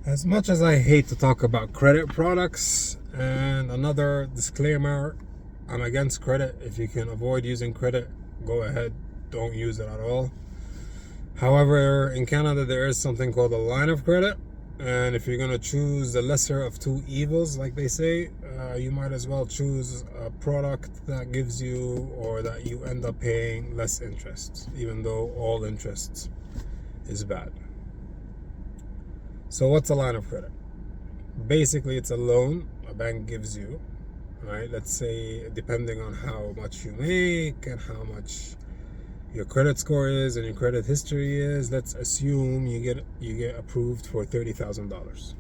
As much as I hate to talk about credit products, and another disclaimer, I'm against credit. If you can avoid using credit, go ahead, don't use it at all. However, in Canada, there is something called a line of credit. And if you're going to choose the lesser of two evils, like they say, you might as well choose a product that gives you, or that you end up paying less interest, even though all interest is bad. So what's a line of credit? Basically, it's a loan a bank gives you, right? Let's say, depending on how much you make and how much your credit score is and your credit history is, let's assume you get approved for $30,000.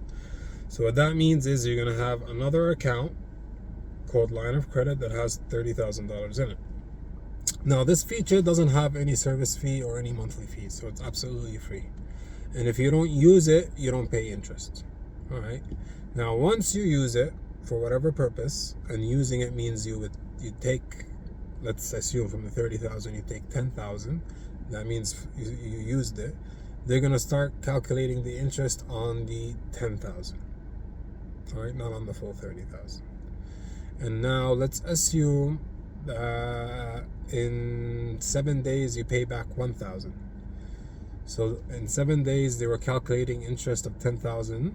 So what that means is you're going to have another account called line of credit that has $30,000 in it. Now, this feature doesn't have any service fee or any monthly fee, so it's absolutely free. And if you don't use it, you don't pay interest. All right. Now, once you use it for whatever purpose, and using it means you take, let's assume from the 30,000 you take 10,000. That means you used it. They're gonna start calculating the interest on the 10,000. All right, not on the full 30,000. And now let's assume that in 7 days you pay back 1,000. So in 7 days they were calculating interest of 10,000,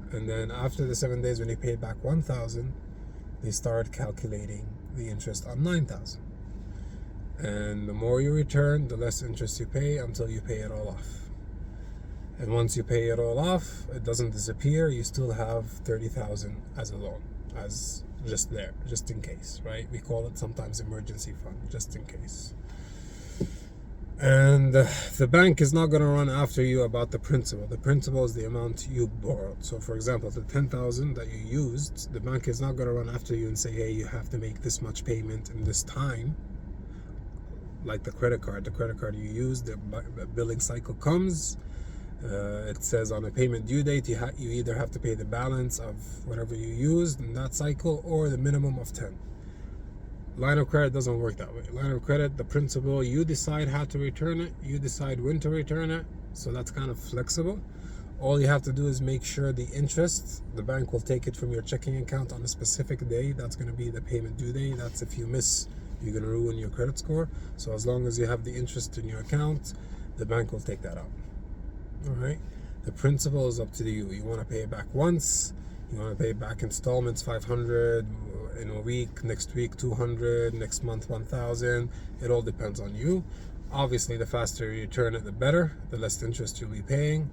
and then after the 7 days when you paid back 1,000, they started calculating the interest on 9,000. And the more you return, the less interest you pay until you pay it all off. And once you pay it all off, it doesn't disappear. You still have 30,000 as a loan, as just there, just in case, right? We call it sometimes emergency fund, just in case. And the bank is not going to run after you about the principal. The principal is the amount you borrowed. So for example, the 10,000 that you used, the bank is not going to run after you and say, hey, you have to make this much payment in this time. Like the credit card you use, the billing cycle comes, it says on a payment due date, you either have to pay the balance of whatever you used in that cycle or the minimum of 10. Line of credit doesn't work that way. Line of credit, the principal, you decide how to return it, you decide when to return it, so that's kind of flexible. All you have to do is make sure the interest, the bank will take it from your checking account on a specific day. That's going to be the payment due date. That's if you miss, you're going to ruin your credit score. So as long as you have the interest in your account, the bank will take that out. All right. The principal is up to you. You want to pay it back once, you want to pay back installments, 500 in a week, next week 200, next month 1,000. It all depends on you. Obviously, the faster you return it, the better. The less interest you'll be paying.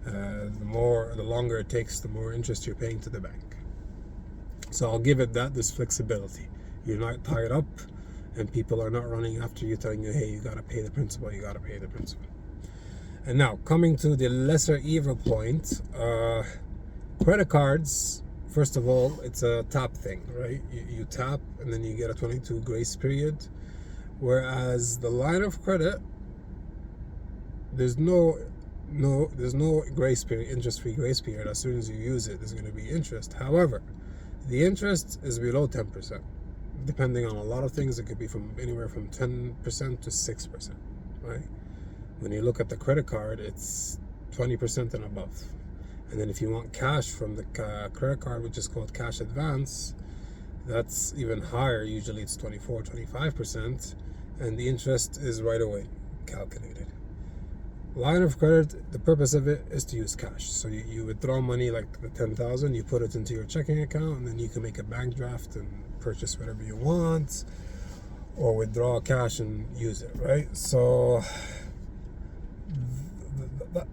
The longer it takes, the more interest you're paying to the bank. So I'll give it this flexibility. You're not tied up, and people are not running after you telling you, hey, you got to pay the principal, you got to pay the principal. And now, coming to the lesser evil point, credit cards, first of all, it's a tap thing, right? You tap, and then you get a 22 grace period. Whereas the line of credit, there's no grace period, interest-free grace period. As soon as you use it, there's going to be interest. However, the interest is below 10%. Depending on a lot of things, it could be from anywhere from 10% to 6%, right? When you look at the credit card, it's 20% and above. And then if you want cash from the credit card, which is called cash advance, that's even higher. Usually it's 24, 25%, and the interest is right away calculated. Line of credit, the purpose of it is to use cash. So you withdraw money, like the 10,000, you put it into your checking account, and then you can make a bank draft and purchase whatever you want, or withdraw cash and use it, right? So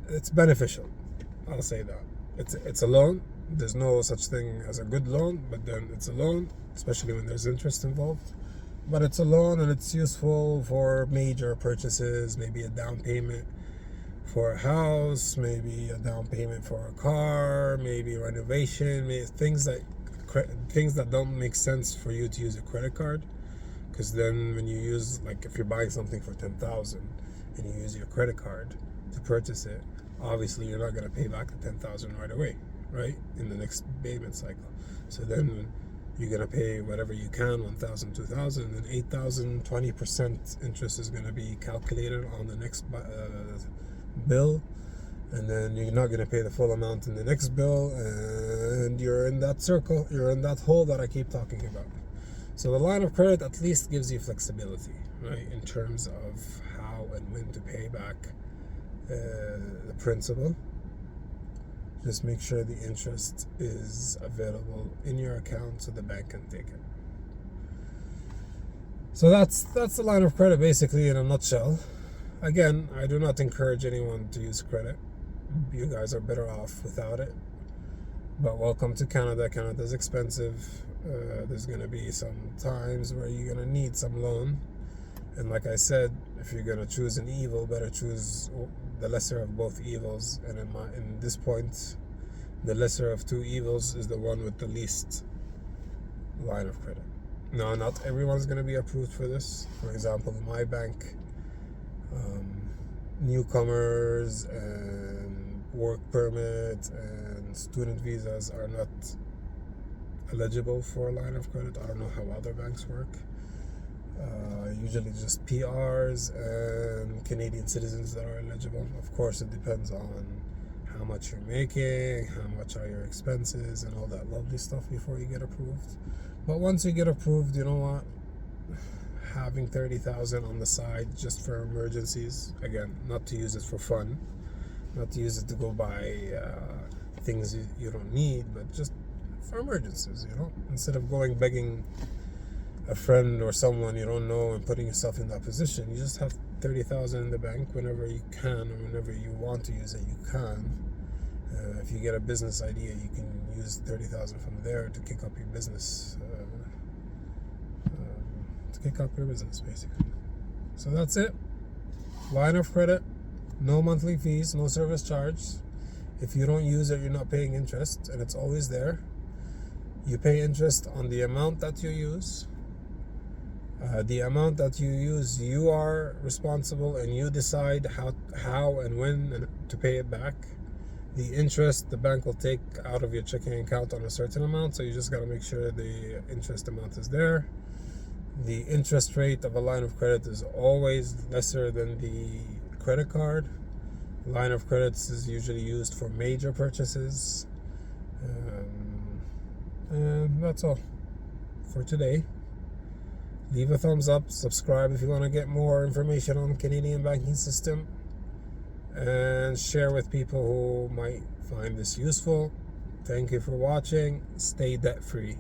it's beneficial. I'll say that. It's a loan. There's no such thing as a good loan, but then it's a loan, especially when there's interest involved. But it's a loan, and it's useful for major purchases, maybe a down payment for a house, maybe a down payment for a car, maybe renovation, maybe things that don't make sense for you to use a credit card. Because then when you use, like if you're buying something for 10,000 and you use your credit card to purchase it, obviously you're not going to pay back the 10,000 right away, right? In the next payment cycle. So then you're going to pay whatever you can, 1,000, 2,000, and then 8,000, 20% interest is going to be calculated on the next bill. and then you're not going to pay the full amount in the next bill, and you're in that circle, you're in that hole that I keep talking about. So the line of credit at least gives you flexibility, right, in terms of how and when to pay back the principal. Just make sure the interest is available in your account so the bank can take it. So that's the line of credit basically in a nutshell. Again, I do not encourage anyone to use credit. You guys are better off without it. But welcome to Canada. Canada's expensive. There's going to be some times where you're going to need some loan. And like I said, if you're going to choose an evil, better choose the lesser of both evils. And in this point, the lesser of two evils is the one with the least line of credit. Now, not everyone's going to be approved for this. For example, in my bank, newcomers and work permit and student visas are not eligible for a line of credit. I don't know how other banks work. Usually just PRs and Canadian citizens that are eligible. Of course, it depends on how much you're making, how much are your expenses, and all that lovely stuff before you get approved. But once you get approved, you know what? Having 30,000 on the side just for emergencies, again, not to use it for fun, not to use it to go buy things you don't need, but just for emergencies, you know, instead of going begging a friend or someone you don't know and putting yourself in that position. You just have 30,000 in the bank. Whenever you can, or whenever you want to use it, you can. If you get a business idea, you can use 30,000 from there to kick up your business. Basically. So that's it. Line of credit, no monthly fees, no service charge. If you don't use it, you're not paying interest, and it's always there. You pay interest on the amount that you use. The amount that you use, you are responsible, and you decide how and when to pay it back. The interest, the bank will take out of your checking account on a certain amount, so you just got to make sure the interest amount is there. The interest rate of a line of credit is always lesser than the credit card. Line of credits is usually used for major purchases. And that's all for today. Leave a thumbs up, subscribe if you want to get more information on the Canadian banking system, and share with people who might find this useful. Thank you for watching. Stay debt free.